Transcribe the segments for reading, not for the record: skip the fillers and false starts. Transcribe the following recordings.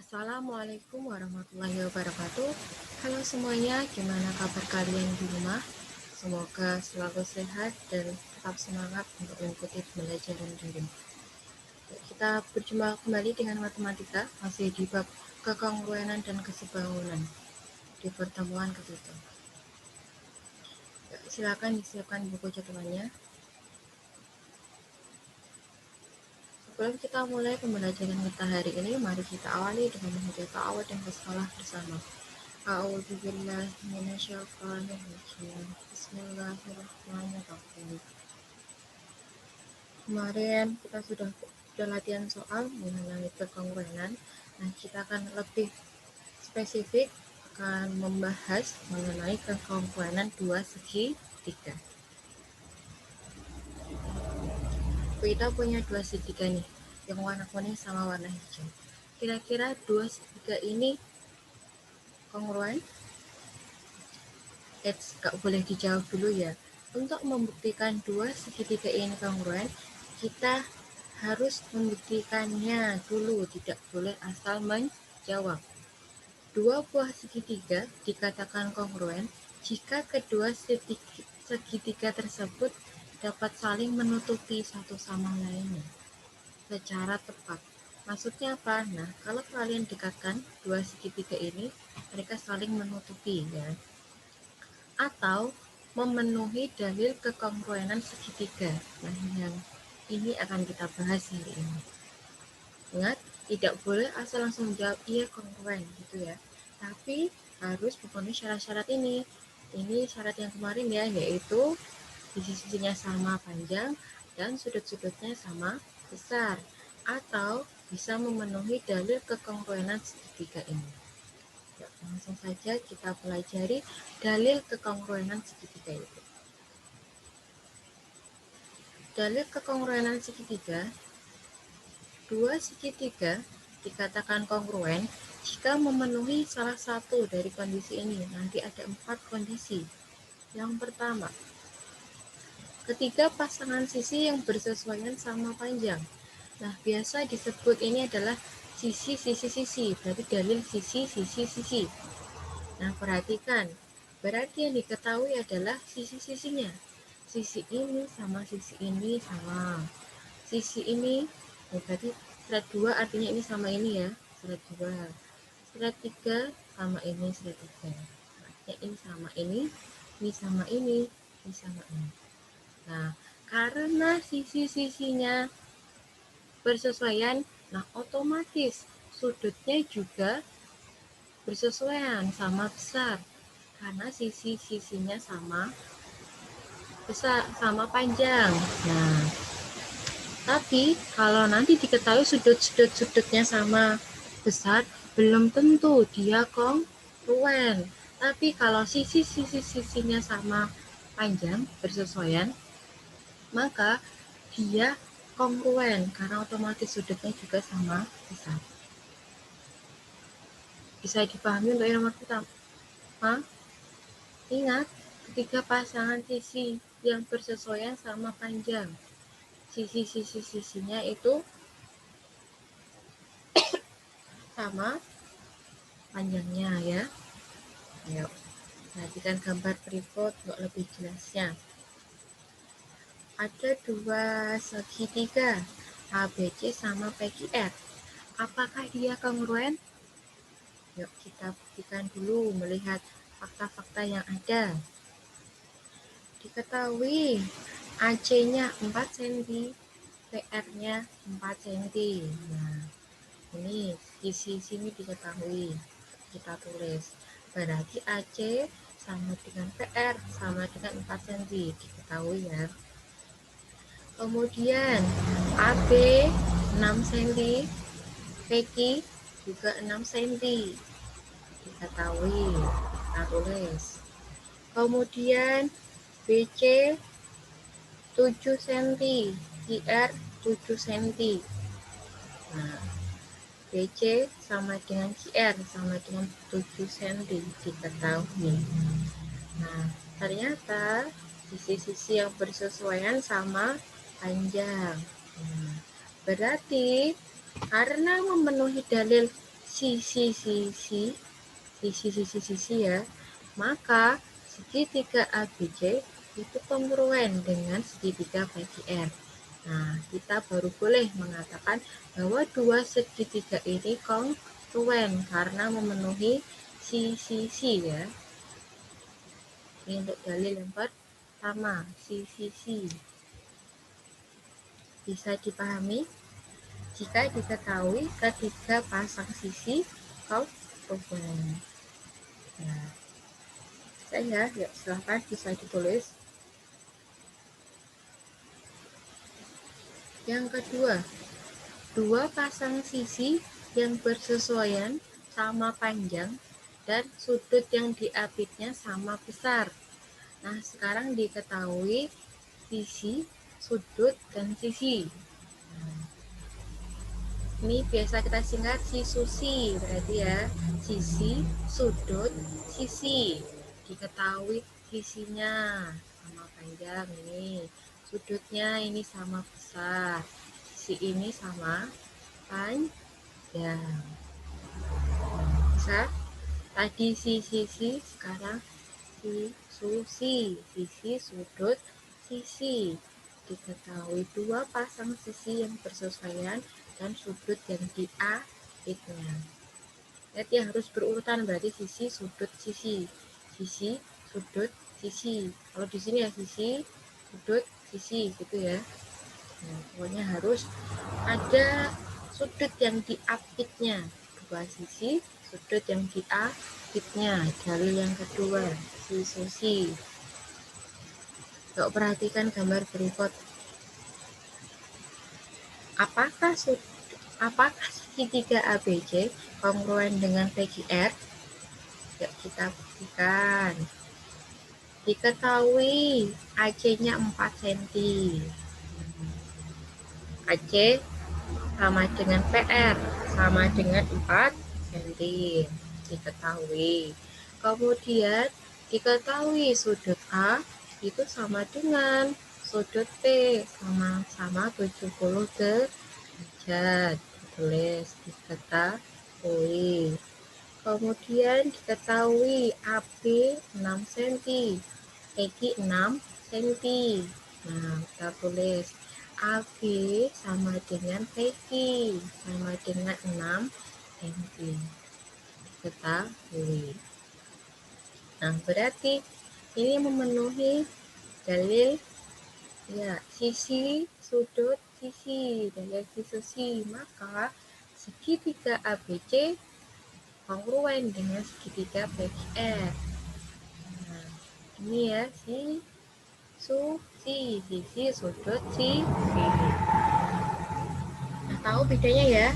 Assalamualaikum warahmatullahi wabarakatuh. Halo semuanya, gimana kabar kalian di rumah? Semoga selalu sehat dan tetap semangat untuk mengikuti pembelajaran daring. Kita berjumpa kembali dengan matematika, masih di bab kekongruenan dan kesebangunan di pertemuan ketiga. Silakan disiapkan buku catatan. Sebelum kita mulai pembelajaran kita hari ini, mari kita awali dengan membaca ta'awud dan basmalah bersama. A'udzubillahi minasyaitonirrajim. Bismillahirrahmanirrahim. Kemarin kita sudah latihan soal mengenai kekongruenan. Nah, kita akan lebih spesifik akan membahas mengenai kekongruenan dua segi tiga. Kita punya dua segitiga nih, yang warna kuning sama warna hijau. Kira-kira dua segitiga ini kongruen? Gak boleh dijawab dulu ya. Untuk membuktikan dua segitiga ini kongruen, kita harus membuktikannya dulu, tidak boleh asal menjawab. Dua buah segitiga dikatakan kongruen jika kedua segitiga tersebut dapat saling menutupi satu sama lainnya secara tepat. Maksudnya apa? Nah, kalau kalian dekatkan dua segitiga ini, mereka saling menutupi ya. Atau memenuhi dalil kekongruenan segitiga. Nah, yang ini akan kita bahas hari ini. Ingat, tidak boleh asal langsung jawab iya kongruen gitu ya. Tapi harus memenuhi syarat-syarat ini. Ini syarat yang kemarin ya, yaitu sisi-sisinya sama panjang dan sudut-sudutnya sama besar, atau bisa memenuhi dalil kekongruenan segitiga ini. Ya, langsung saja kita pelajari dalil kekongruenan segitiga itu. Dalil kekongruenan segitiga, dua segitiga dikatakan kongruen jika memenuhi salah satu dari kondisi ini. Nanti ada 4 kondisi. Yang pertama, ketiga pasangan sisi yang bersesuaian sama panjang. Nah, biasa disebut ini adalah sisi-sisi-sisi, berarti dalil sisi-sisi-sisi. Nah, perhatikan, berarti yang diketahui adalah sisi-sisinya. Sisi ini sama sisi ini sama. Sisi ini, berarti seret 2 artinya ini sama ini ya, seret 2. Seret 3 sama ini, seret 3. Artinya ini sama ini sama ini sama ini. Nah, karena sisi-sisinya bersesuaian, nah otomatis sudutnya juga bersesuaian sama besar karena sisi-sisinya sama besar, sama panjang. Nah, tapi kalau nanti diketahui sudut-sudutnya sama besar, belum tentu dia kongruen. Tapi kalau sisi-sisinya sama panjang, bersesuaian, maka dia kongruen karena otomatis sudutnya juga sama besar. Bisa dipahami untuk yang nomor pertama? Ingat, ketiga pasangan sisi yang bersesuaian sama panjang. Sisi-sisinya itu sama panjangnya ya. Ayo, perhatikan gambar berikut untuk lebih jelasnya. Ada dua segitiga ABC sama PQR. Apakah dia kongruen? Yuk kita buktikan dulu melihat fakta-fakta yang ada. Diketahui AC-nya 4 cm, PR-nya 4 cm. Nah, ini sisi sini diketahui. Kita tulis. Berarti AC sama dengan PR sama dengan 4 cm. Diketahui ya. Kemudian AB 6 cm, PQ juga 6 cm. Diketahui. Kita tulis. Kemudian BC 7 cm, IR 7 cm. Nah, BC sama dengan QR sama dengan 7 cm diketahui. Nah, ternyata sisi-sisi yang bersesuaian sama panjang. Nah, berarti karena memenuhi dalil sisi ya, maka segitiga ABC itu kongruen dengan segitiga PQR. Nah, kita baru boleh mengatakan bahwa dua segitiga ini kongruen karena memenuhi sisi ya. Ini untuk dalil yang pertama, sisi. Bisa dipahami jika diketahui ketiga pasang sisi kongruen. Nah, ya, silahkan bisa ditulis. Yang kedua, dua pasang sisi yang bersesuaian sama panjang dan sudut yang diapitnya sama besar. Nah, sekarang diketahui sisi, sudut, dan sisi. Ini biasa kita singkat sisusi, berarti ya, sisi, sudut, sisi. Diketahui sisinya sama panjang ini, sudutnya ini sama besar, sisi ini sama panjang. Bisa? Tadi sisi, sekarang sisusi, sisi, sudut, sisi. Diketahui dua pasang sisi yang bersesuaian dan sudut yang diapitnya. Lihat ya, harus berurutan, berarti sisi, sudut, sisi. Sisi, sudut, sisi. Kalau di sini ya sisi, sudut, sisi gitu ya. Nah, pokoknya harus ada sudut yang diapitnya. Dua sisi, sudut yang diapitnya. Dalil yang kedua, sisusi. Yuk perhatikan gambar berikut. Apakah segitiga ABC kongruen dengan PQR? Yuk kita buktikan. Diketahui AC-nya 4 cm. AC sama dengan PR sama dengan 4 cm. Diketahui. Kemudian diketahui sudut A itu sama dengan sudut P sama 70 derajat. Tulis diketahui. Kemudian diketahui AB 6 cm, PQ 6 cm. Nah, kita tulis AB sama dengan PQ sama dengan 6 cm. Diketahui. Nah, berarti ini memenuhi dalil ya, sisi, sudut, sisi, dalil sisi. Maka segitiga ABC kongruen dengan segitiga PQR. Nah, ini ya, sisi, sudut, sisi. Nah, tahu bedanya ya?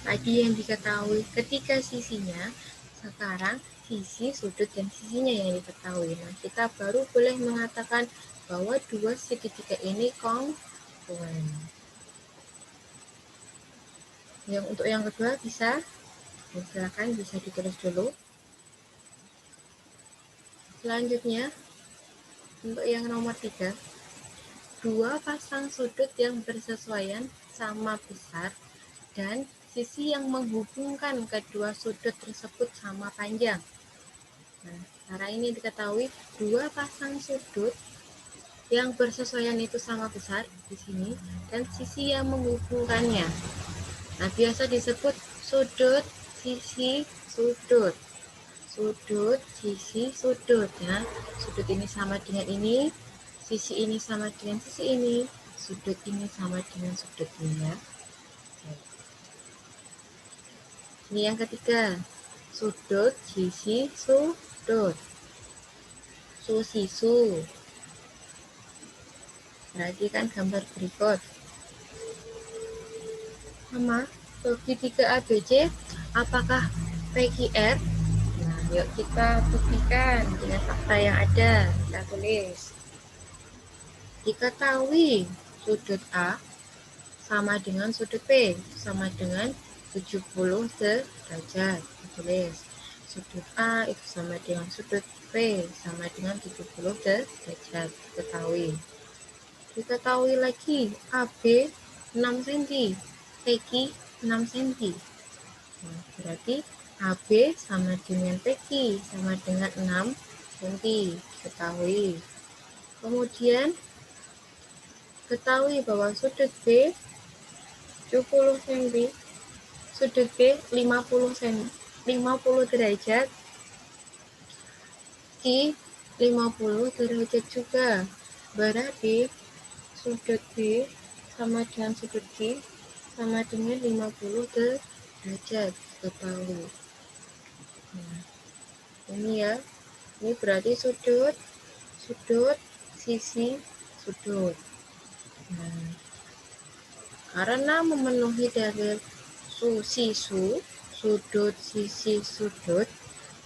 Tadi yang diketahui ketika sisinya, sekarang sisi, sudut, dan sisinya yang diketahui. Nah, kita baru boleh mengatakan bahwa dua segitiga ini kongruen. Yang untuk yang kedua bisa, silakan bisa ditulis dulu. Selanjutnya, untuk yang nomor 3, dua pasang sudut yang bersesuaian sama besar dan sisi yang menghubungkan kedua sudut tersebut sama panjang. Nah, cara ini diketahui dua pasang sudut yang bersesuaian itu sama besar di sini dan sisi yang menghubungkannya. Nah, biasa disebut sudut, sisi, sudut. Sudut, sisi, sudut ya. Sudut ini sama dengan ini, sisi ini sama dengan sisi ini, sudut ini sama dengan sudut ini ya. Ini yang ketiga, sudut, sisi, sudut. Sisu. Perhatikan gambar berikut. Sama, segitiga ABC, apakah PQR? Nah, yuk kita buktikan dengan fakta yang ada. Kita tulis. Diketahui sudut A sama dengan sudut P sama dengan 70 derajat. Tulis. Sudut A itu sama dengan sudut P sama dengan 70 derajat. Diketahui lagi AB 6 cm, PQ 6 cm. Nah, berarti AB sama dengan PQ sama dengan 6 cm. Ketahui. Kemudian ketahui bahwa sudut B 70 cm, sudut B 50 cm, 50 derajat, Q 50 derajat juga. Berarti sudut B sama dengan sudut Q sama dengan 50 derajat. Ketahui. Nah, ini ya. Ini berarti sudut, sisi, sudut. Nah, karena memenuhi dalil sisu, sudut, sisi, sudut,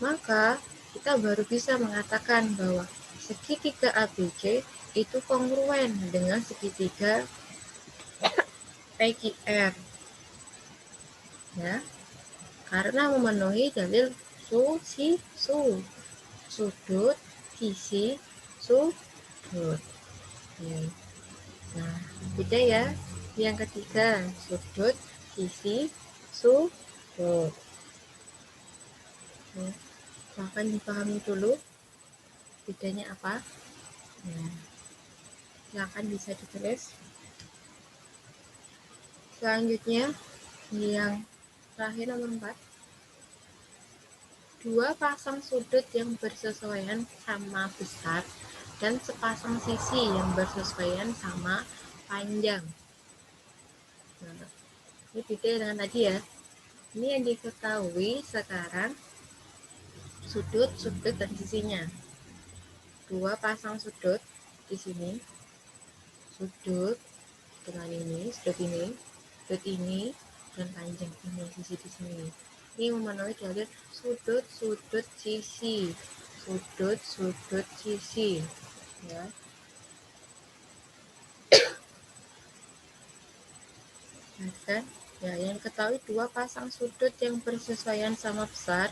maka kita baru bisa mengatakan bahwa segitiga ABC itu kongruen dengan segitiga PQR. Ya, karena memenuhi dalil sisu, sudut, sisi, sudut. Oke. Nah, beda ya. Yang ketiga, sudut, sisi, sudut. Nah, silahkan dipahami dulu bedanya apa. Nah, silahkan bisa ditulis. Selanjutnya, yang terakhir nomor 4. Dua pasang sudut yang bersesuaian sama besar dan sepasang sisi yang bersesuaian sama panjang. Nah, ini beda dengan tadi ya. Ini yang diketahui sekarang sudut, dan sisinya. Dua pasang sudut di sini. Sudut dengan ini, sudut ini, dan panjang ini sisi di sini. Ini memenuhi dalil sudut, sisi. Sudut, sisi. Ya. Kan? Ya, yang ketahui dua pasang sudut yang bersesuaian sama besar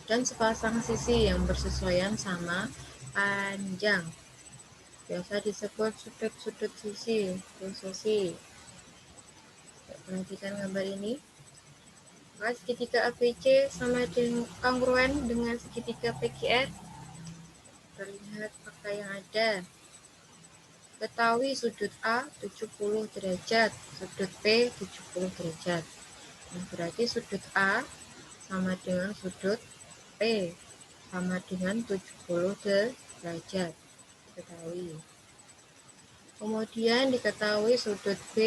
dan sepasang sisi yang bersesuaian sama panjang. Biasa disebut sudut sisi. Perhatikan gambar ini. Maka segitiga ABC sama dengan kongruen dengan segitiga PQR. Terlihat fakta yang ada. Ketahui sudut A 70 derajat, sudut B 70 derajat. Nah, berarti sudut A sama dengan sudut P sama dengan 70 derajat. Ketahui. Kemudian diketahui sudut B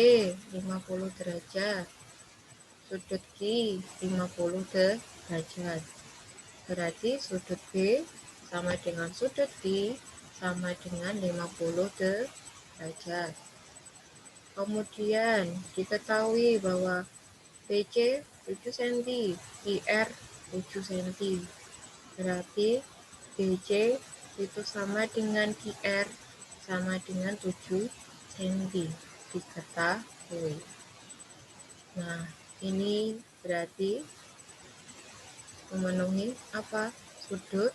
50 derajat, sudut Q 50 derajat. Berarti sudut B sama dengan sudut Q sama dengan 50 derajat. Kemudian diketahui bahwa BC 7 cm, IR 7 cm. Berarti BC itu sama dengan QR sama dengan 7 cm. Diketahui. Nah, ini berarti memenuhi apa? Sudut,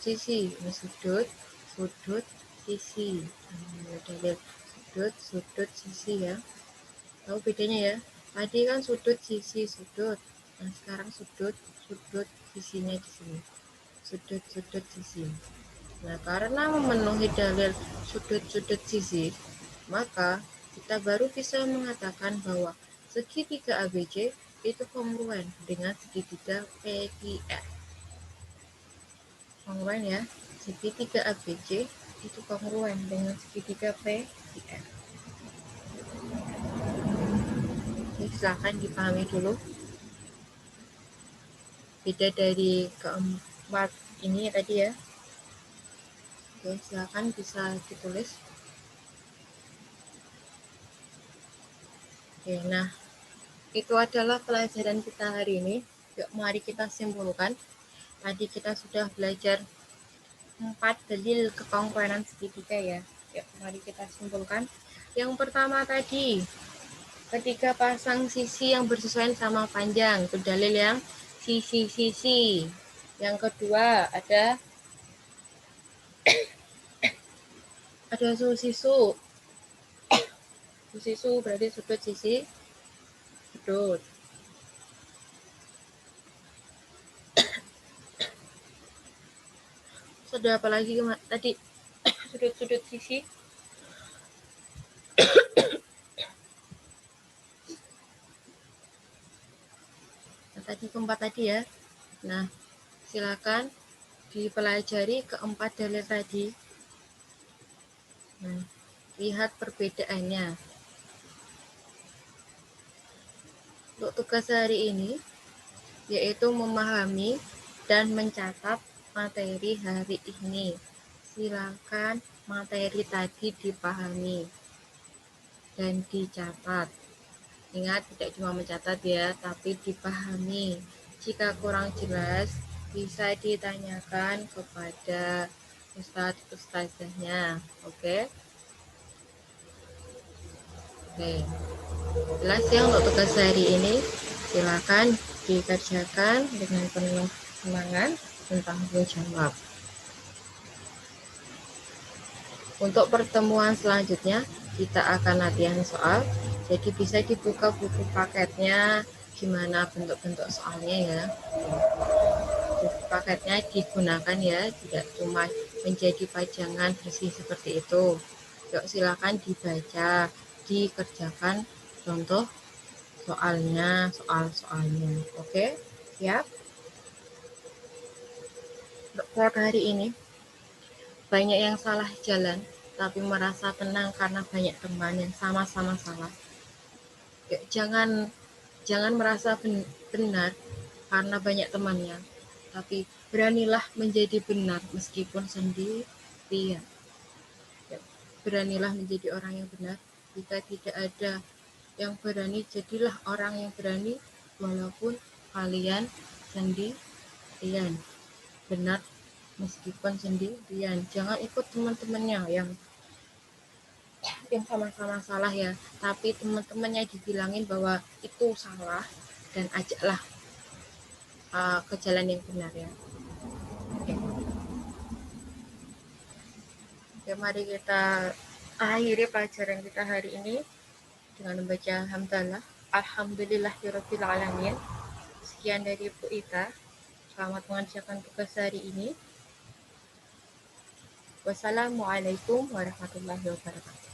sisi. Ini sudut, sisi. Dalil sudut, sisi ya. Tahu bedanya ya? Tadi kan sudut, sisi, sudut. Nah, sekarang sudut, sisinya di sini. Sudut, sisi. Nah, karena memenuhi dalil sudut, sisi, maka kita baru bisa mengatakan bahwa segitiga ABC itu kongruen dengan segitiga PQR. Kongruen ya, segitiga ABC itu kongruen dengan segitiga PQR. Silahkan dipahami dulu. Beda dari keempat ini tadi ya. Oke, silahkan bisa ditulis. Oke, nah itu adalah pelajaran kita hari ini. Yuk, mari kita simpulkan. Tadi kita sudah belajar 4 dalil kekongruenan segitiga ya. Yuk, mari kita simpulkan. Yang pertama tadi, ketika pasang sisi yang bersesuaian sama panjang, itu dalil yang sisi-sisi. Yang kedua ada sisu. Sisu berarti sudut, sisi, sudut. ada apa lagi tadi? Sudut-sudut sisi. Nah, tadi keempat tadi ya. Nah, silakan dipelajari keempat dalil tadi. Nah, lihat perbedaannya. Untuk tugas hari ini, yaitu memahami dan mencatat materi hari ini. Silakan materi tadi dipahami dan dicatat. Ingat, tidak cuma mencatat ya, tapi dipahami. Jika kurang jelas, bisa ditanyakan kepada ustadz-ustadzahnya. Oke? Oke. Jelas ya untuk tugas hari ini. Silakan dikerjakan dengan penuh semangat dan tanggung jawab. Untuk pertemuan selanjutnya, kita akan latihan soal. Jadi bisa dibuka buku paketnya, gimana bentuk-bentuk soalnya ya. Buku paketnya digunakan ya, tidak cuma menjadi pajangan bersih seperti itu. Yuk silakan dibaca, dikerjakan contoh soalnya, soal-soalnya. Oke, siap? Untuk hari ini, banyak yang salah jalan, tapi merasa tenang karena banyak teman yang sama-sama salah. Ya, jangan merasa benar karena banyak temannya, tapi beranilah menjadi benar meskipun sendirian. Ya, beranilah menjadi orang yang benar. Jika tidak ada yang berani, jadilah orang yang berani walaupun kalian sendirian. Benar meskipun sendirian. Jangan ikut teman-temannya yang sama-sama salah ya, tapi teman-temannya dibilangin bahwa itu salah dan ajaklah ke jalan yang benar ya. Oke. Oke, mari kita akhiri pelajaran kita hari ini dengan membaca hamdalah. Alhamdulillahirabbil alamin. Sekian dari Bu Ita. Selamat mengerjakan tugas hari ini. Wassalamualaikum warahmatullahi wabarakatuh.